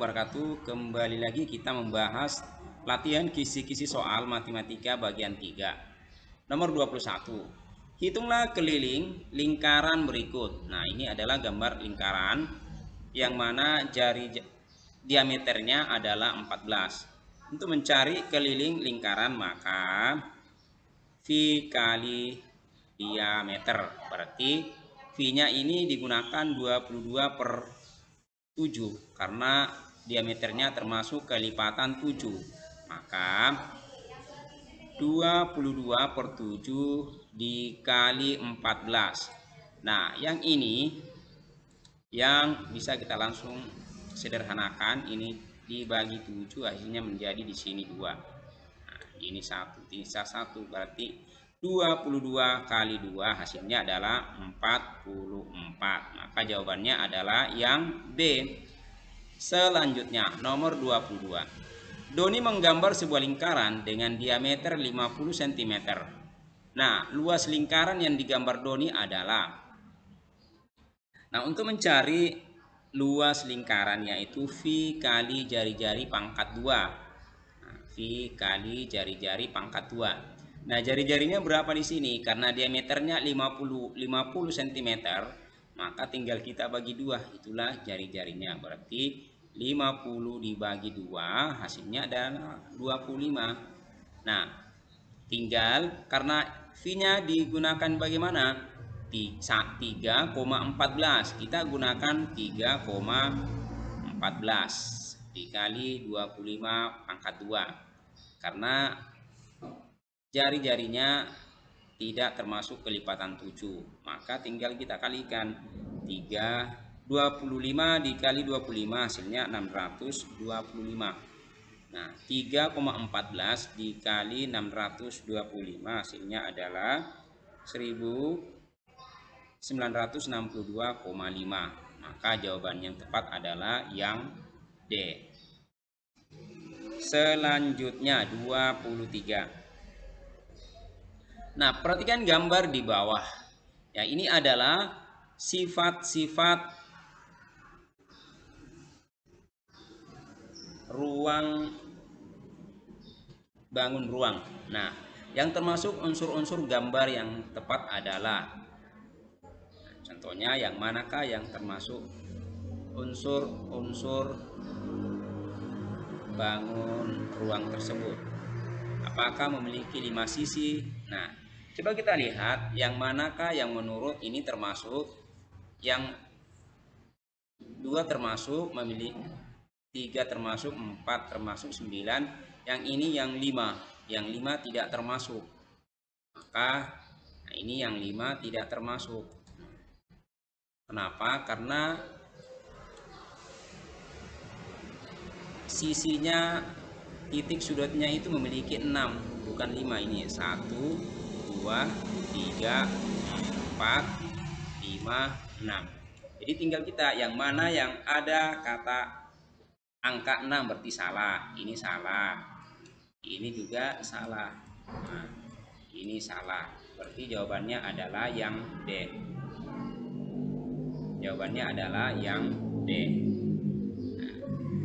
wabarakatuh. Kembali lagi kita membahas latihan kisi-kisi soal matematika bagian 3. Nomor 21. Hitunglah keliling lingkaran berikut. Nah, ini adalah gambar lingkaran yang mana diameternya adalah 14. Untuk mencari keliling lingkaran maka V kali diameter. Berarti V-nya ini digunakan 22/7 karena diameternya termasuk kelipatan 7. Maka 22/7 dikali 14. Nah, yang ini yang bisa kita langsung sederhanakan, ini dibagi 7 hasilnya menjadi di sini 2. Nah, ini 1, sisa 1, berarti 22 kali 2 hasilnya adalah 44. Maka jawabannya adalah yang B. Selanjutnya nomor 22. Doni menggambar sebuah lingkaran dengan diameter 50 cm. Nah, luas lingkaran yang digambar Doni adalah, nah, untuk mencari luas lingkaran yaitu V kali jari-jari pangkat 2. Nah, V kali jari-jari pangkat 2. Nah, jari-jarinya berapa di sini? Karena diameternya 50 cm, maka tinggal kita bagi 2. Itulah jari-jarinya. Berarti 50 dibagi 2 hasilnya adalah 25. Nah, tinggal karena V-nya digunakan bagaimana? 3,14. Kita gunakan 3,14 dikali 25 pangkat 2. Karena jari-jarinya tidak termasuk kelipatan 7, maka tinggal kita kalikan 25 dikali 25 hasilnya 625. Nah, 3,14 dikali 625 hasilnya adalah 1962,5. Maka jawaban yang tepat adalah yang D. Selanjutnya 23. Nah, perhatikan gambar di bawah. Ya, ini adalah sifat-sifat ruang bangun ruang. Nah, yang termasuk unsur-unsur gambar yang tepat adalah, contohnya yang manakah yang termasuk unsur-unsur bangun ruang tersebut? Apakah memiliki 5 sisi? Nah, coba kita lihat yang manakah yang menurut ini termasuk, yang 2 termasuk, memiliki 3 termasuk, 4 termasuk, 9, yang ini yang 5. Yang 5 tidak termasuk. Maka nah, ini yang 5 tidak termasuk. Kenapa? Karena sisinya, titik sudutnya itu memiliki 6, bukan 5. Ini 1, 2, 3, 4, 5, 6. Jadi tinggal kita yang mana yang ada kata angka 6 berarti salah. Ini salah. Ini juga salah. Nah, ini salah. Berarti jawabannya adalah yang D. Jawabannya adalah yang D.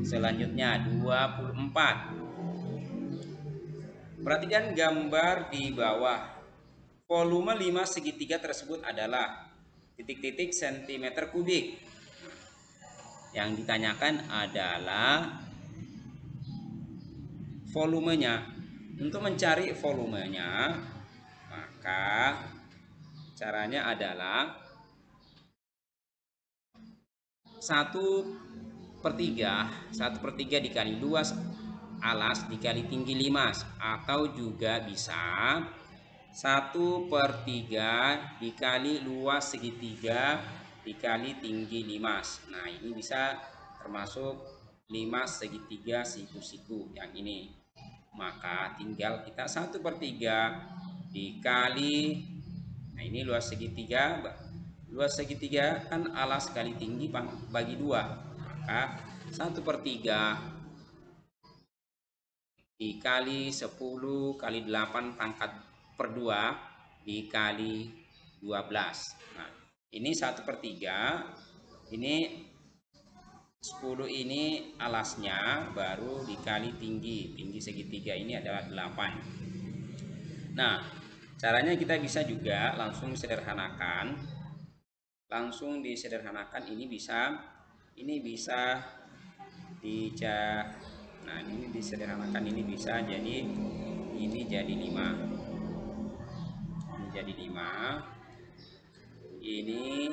Selanjutnya 24. Perhatikan gambar di bawah. Volume 5 segitiga tersebut adalah titik-titik cm kubik. Yang ditanyakan adalah volumenya. Untuk mencari volumenya, maka caranya adalah 1/3 dikali luas alas dikali tinggi limas, atau juga bisa 1/3 dikali luas segitiga dikali tinggi limas. Nah, ini bisa termasuk limas segitiga siku-siku yang ini. Maka tinggal kita 1/3 dikali, nah ini luas segitiga. Luas segitiga kan alas kali tinggi bagi 2. Maka 1/3 dikali 10 kali 8 pangkat per 2 dikali 12. Nah, ini 1/3. Ini 10 ini alasnya, baru dikali tinggi segitiga ini adalah 8. Nah, caranya kita bisa juga langsung disederhanakan. Ini bisa nah ini disederhanakan, ini bisa jadi ini jadi 5, ini jadi 5, ini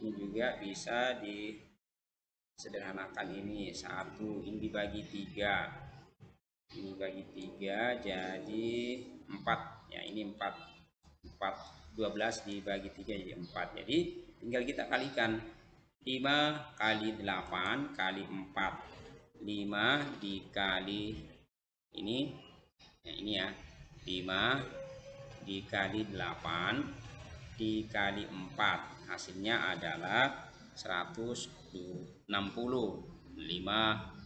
juga bisa disederhanakan, ini 1, ini dibagi 3, ini bagi 3 jadi 4 ya, ini 4 12 dibagi 3 jadi 4. Jadi tinggal kita kalikan, 5 kali 8 kali 4, 5 dikali ini ya, ini ya, 5 dikali 8 dikali 4, hasilnya adalah 160. 5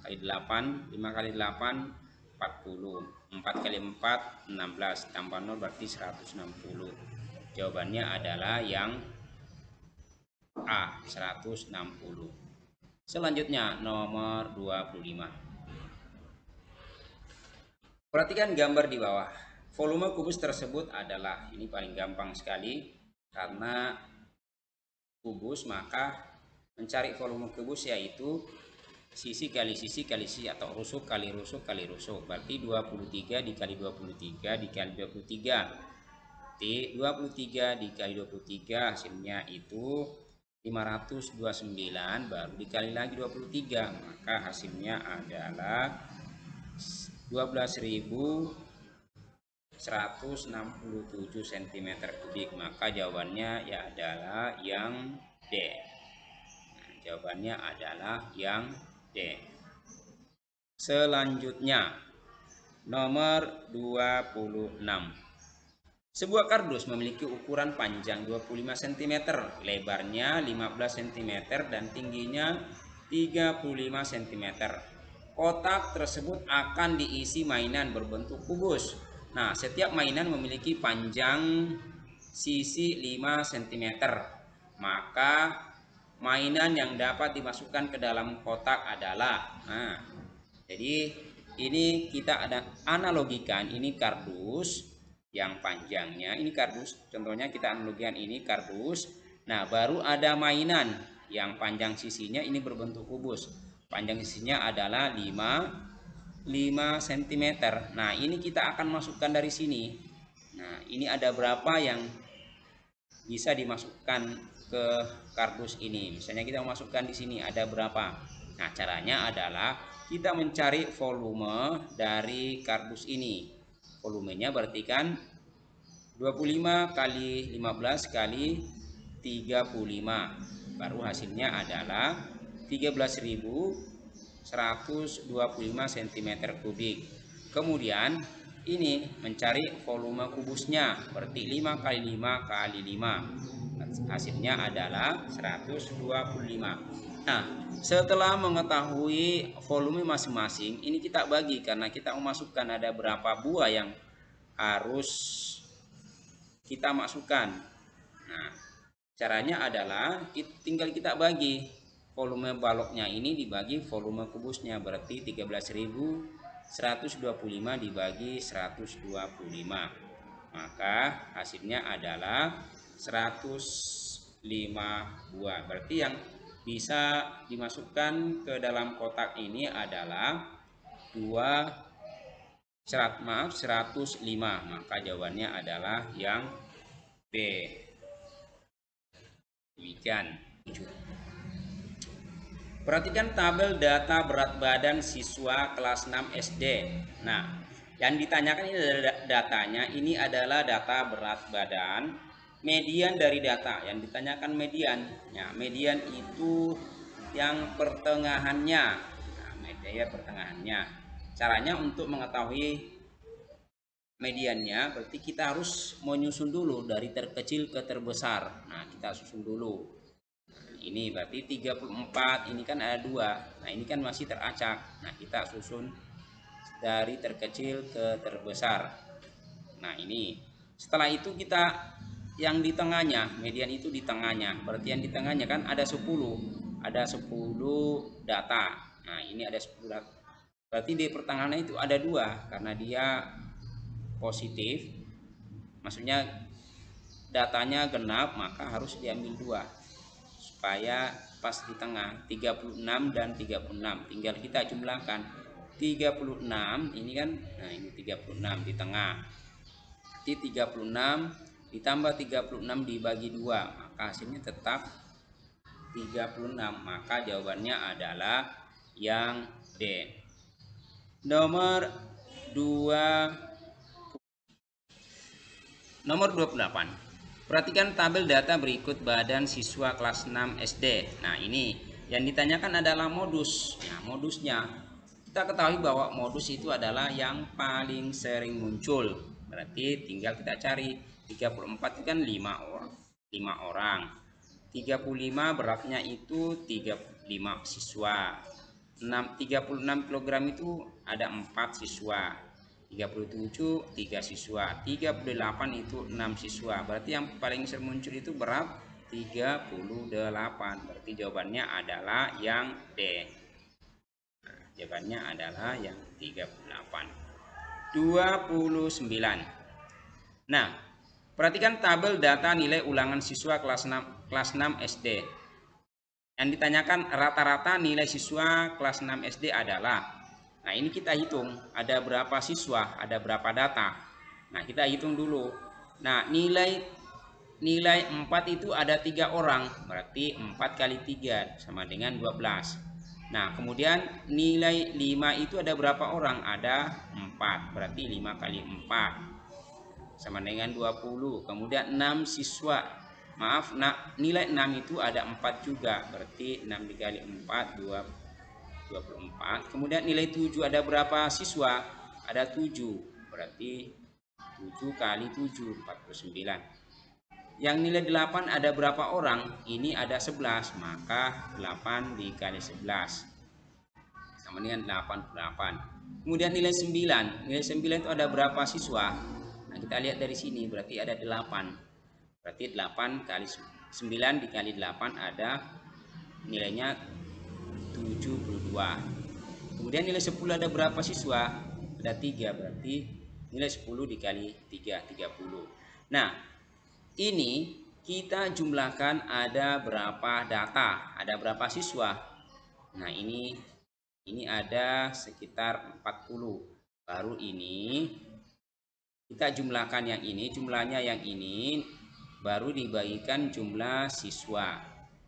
kali 8, 5 kali 8 40, 4 kali 4 16, tambah 0 berarti 160. Jawabannya adalah yang A, 160. Selanjutnya nomor 25. Perhatikan gambar di bawah. Volume kubus tersebut adalah, ini paling gampang sekali karena kubus, maka mencari volume kubus yaitu sisi kali sisi kali sisi atau rusuk kali rusuk kali rusuk. Berarti 23 dikali 23 dikali 23. 23 dikali 23 hasilnya itu 529, baru dikali lagi 23, maka hasilnya adalah 12.167 cm kubik. Maka jawabannya ya adalah yang D. Nah, jawabannya adalah yang D. Selanjutnya nomor 26. Sebuah kardus memiliki ukuran panjang 25 cm, lebarnya 15 cm dan tingginya 35 cm. Kotak tersebut akan diisi mainan berbentuk kubus. Nah, setiap mainan memiliki panjang sisi 5 cm. Maka mainan yang dapat dimasukkan ke dalam kotak adalah, jadi ini kita ada analogikan, ini kardus yang panjangnya, ini kardus, contohnya kita analogikan ini kardus. Nah, baru ada mainan yang panjang sisinya ini berbentuk kubus, panjang sisinya adalah 5 cm. Nah, ini kita akan masukkan dari sini. Nah, ini ada berapa yang bisa dimasukkan ke kardus ini. Misalnya kita masukkan di sini ada berapa. Nah, caranya adalah kita mencari volume dari kardus ini. Volumenya berarti kan 25 kali 15 kali 35, baru hasilnya adalah 13.125 cm kubik. Kemudian ini mencari volume kubusnya, berarti 5 kali 5 kali 5, hasilnya adalah 125. Nah, setelah mengetahui volume masing-masing, ini kita bagi karena kita memasukkan ada berapa buah yang harus kita masukkan. Nah, caranya adalah tinggal kita bagi volume baloknya ini dibagi volume kubusnya, berarti 13.125 dibagi 125, maka hasilnya adalah 105 buah. Berarti yang bisa dimasukkan ke dalam kotak ini adalah 105, maka jawabannya adalah yang B. Demikian. Perhatikan tabel data berat badan siswa kelas 6 SD. Nah, yang ditanyakan ini datanya, ini adalah data berat badan, median dari data. Yang ditanyakan median. Ya, median itu yang pertengahannya. Nah, median pertengahannya. Caranya untuk mengetahui mediannya berarti kita harus menyusun dulu dari terkecil ke terbesar. Nah, kita susun dulu. Nah, ini berarti 34, ini kan ada 2. Nah, ini kan masih teracak. Nah, kita susun dari terkecil ke terbesar. Nah, ini. Setelah itu kita yang di tengahnya, median itu di tengahnya. Berarti yang di tengahnya kan ada 10. ada 10 data. Nah, ini ada 10 data. Berarti di pertengahan itu ada 2 karena dia positif. Maksudnya datanya genap, maka harus diambil 2 supaya pas di tengah. 36 dan 36 tinggal kita jumlahkan. 36 ini kan, nah ini 36 di tengah. Jadi 36 ditambah 36 dibagi 2, maka hasilnya tetap 36. Maka jawabannya adalah yang D. Nomor 28. Perhatikan tabel data berikut badan siswa kelas 6 SD. Nah, ini yang ditanyakan adalah modus. Nah, modusnya kita ketahui bahwa modus itu adalah yang paling sering muncul. Berarti tinggal kita cari. 34 itu kan 5 orang. 35 beratnya itu 35 siswa. 36 kg itu ada 4 siswa. 37 3 siswa. 38 itu 6 siswa. Berarti yang paling sering muncul itu berat 38. Berarti jawabannya adalah yang D. Nah, jawabannya adalah yang 38. 29. Nah, perhatikan tabel data nilai ulangan siswa kelas 6 SD. Yang ditanyakan rata-rata nilai siswa kelas 6 SD adalah, nah ini kita hitung ada berapa siswa, ada berapa data. Nah, kita hitung dulu. Nah, nilai 4 itu ada 3 orang, berarti 4 kali 3 sama dengan 12. Nah, kemudian nilai 5 itu ada berapa orang? Ada 4, berarti 5 kali 4 sama dengan 20. Kemudian 6 siswa. Maaf, nah, nilai 6 itu ada 4 juga, berarti 6 dikali 4 24. Kemudian nilai 7 ada berapa siswa? Ada 7, berarti 7 kali 7 49. Yang nilai 8 ada berapa orang? Ini ada 11, maka 8 dikali 11 sama dengan 88. Kemudian nilai 9 itu ada berapa siswa? Nah, kita lihat dari sini, berarti ada 8. Berarti 8 kali 9 dikali 8 ada nilainya 72. Kemudian nilai 10 ada berapa siswa? Ada 3, berarti nilai 10 dikali 3 30. Nah, ini kita jumlahkan ada berapa data, ada berapa siswa. Nah, ini ada sekitar 40. Baru ini kita jumlahkan yang ini, jumlahnya yang ini baru dibagikan jumlah siswa.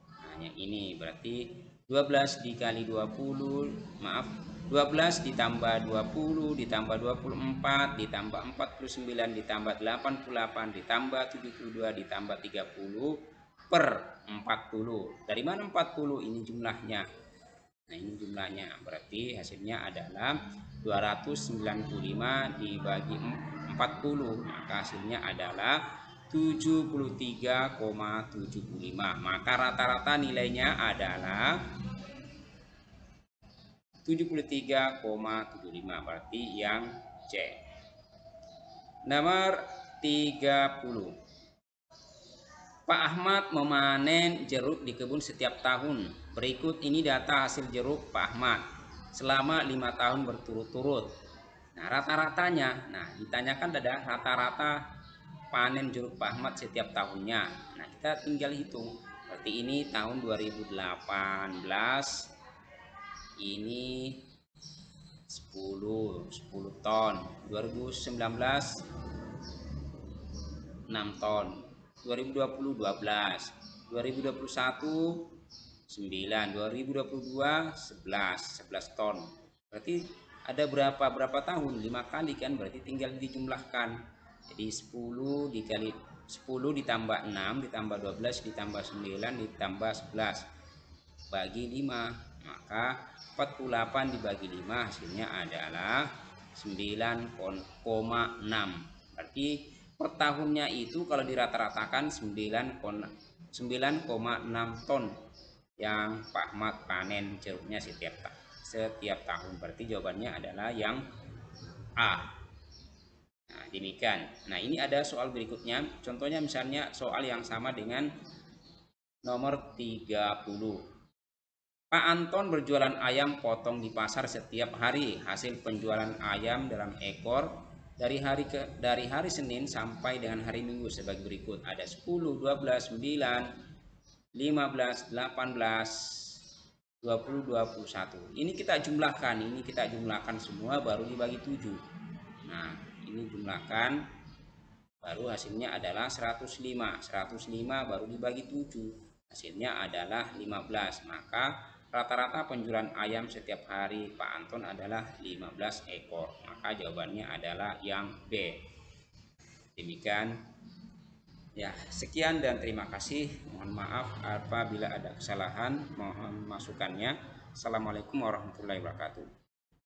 Nah, yang ini berarti 12 dikali 20, maaf, 12 ditambah 20 ditambah 24 ditambah 49 ditambah 88 ditambah 72 ditambah 30 per 40. Dari mana 40? Ini jumlahnya. Nah, ini jumlahnya, berarti hasilnya adalah 295 dibagi 40, maka hasilnya adalah 73,75. Maka rata-rata nilainya adalah 73,75, berarti yang C. Nomor 30. Pak Ahmad memanen jeruk di kebun setiap tahun. Berikut ini data hasil jeruk Pak Ahmad selama 5 tahun berturut-turut. Nah, rata-ratanya, nah ditanyakan ada rata-rata panen jeruk Pak Ahmad setiap tahunnya. Nah, kita tinggal hitung. Berarti ini tahun 2018 ini 10 ton. 2019 6 ton. 2020 12, 2021 9, 2022 11 ton. Berarti ada berapa tahun? 5 kali kan, berarti tinggal dijumlahkan. Jadi 10 dikali 10 ditambah 6 ditambah 12 ditambah 9 ditambah 11 bagi 5, maka 48 dibagi 5 hasilnya adalah 9,6. Berarti per tahunnya itu kalau dirata-ratakan 9,6 ton yang Pak Ahmad panen jeruknya setiap tahun. Berarti jawabannya adalah yang A. Nah, demikian. Nah, ini ada soal berikutnya. Contohnya misalnya soal yang sama dengan nomor 30. Pak Anton berjualan ayam potong di pasar setiap hari. Hasil penjualan ayam dalam ekor dari hari Senin sampai dengan hari Minggu sebagai berikut. Ada 10, 12, 9, 15, 18, 20, 21. Ini kita jumlahkan semua baru dibagi 7. Nah, ini jumlahkan baru hasilnya adalah 105. 105 baru dibagi 7. Hasilnya adalah 15. Maka rata-rata penjualan ayam setiap hari Pak Anton adalah 15 ekor. Maka jawabannya adalah yang B. Demikian. Ya, sekian dan terima kasih. Mohon maaf apabila ada kesalahan, mohon masukannya. Assalamualaikum warahmatullahi wabarakatuh.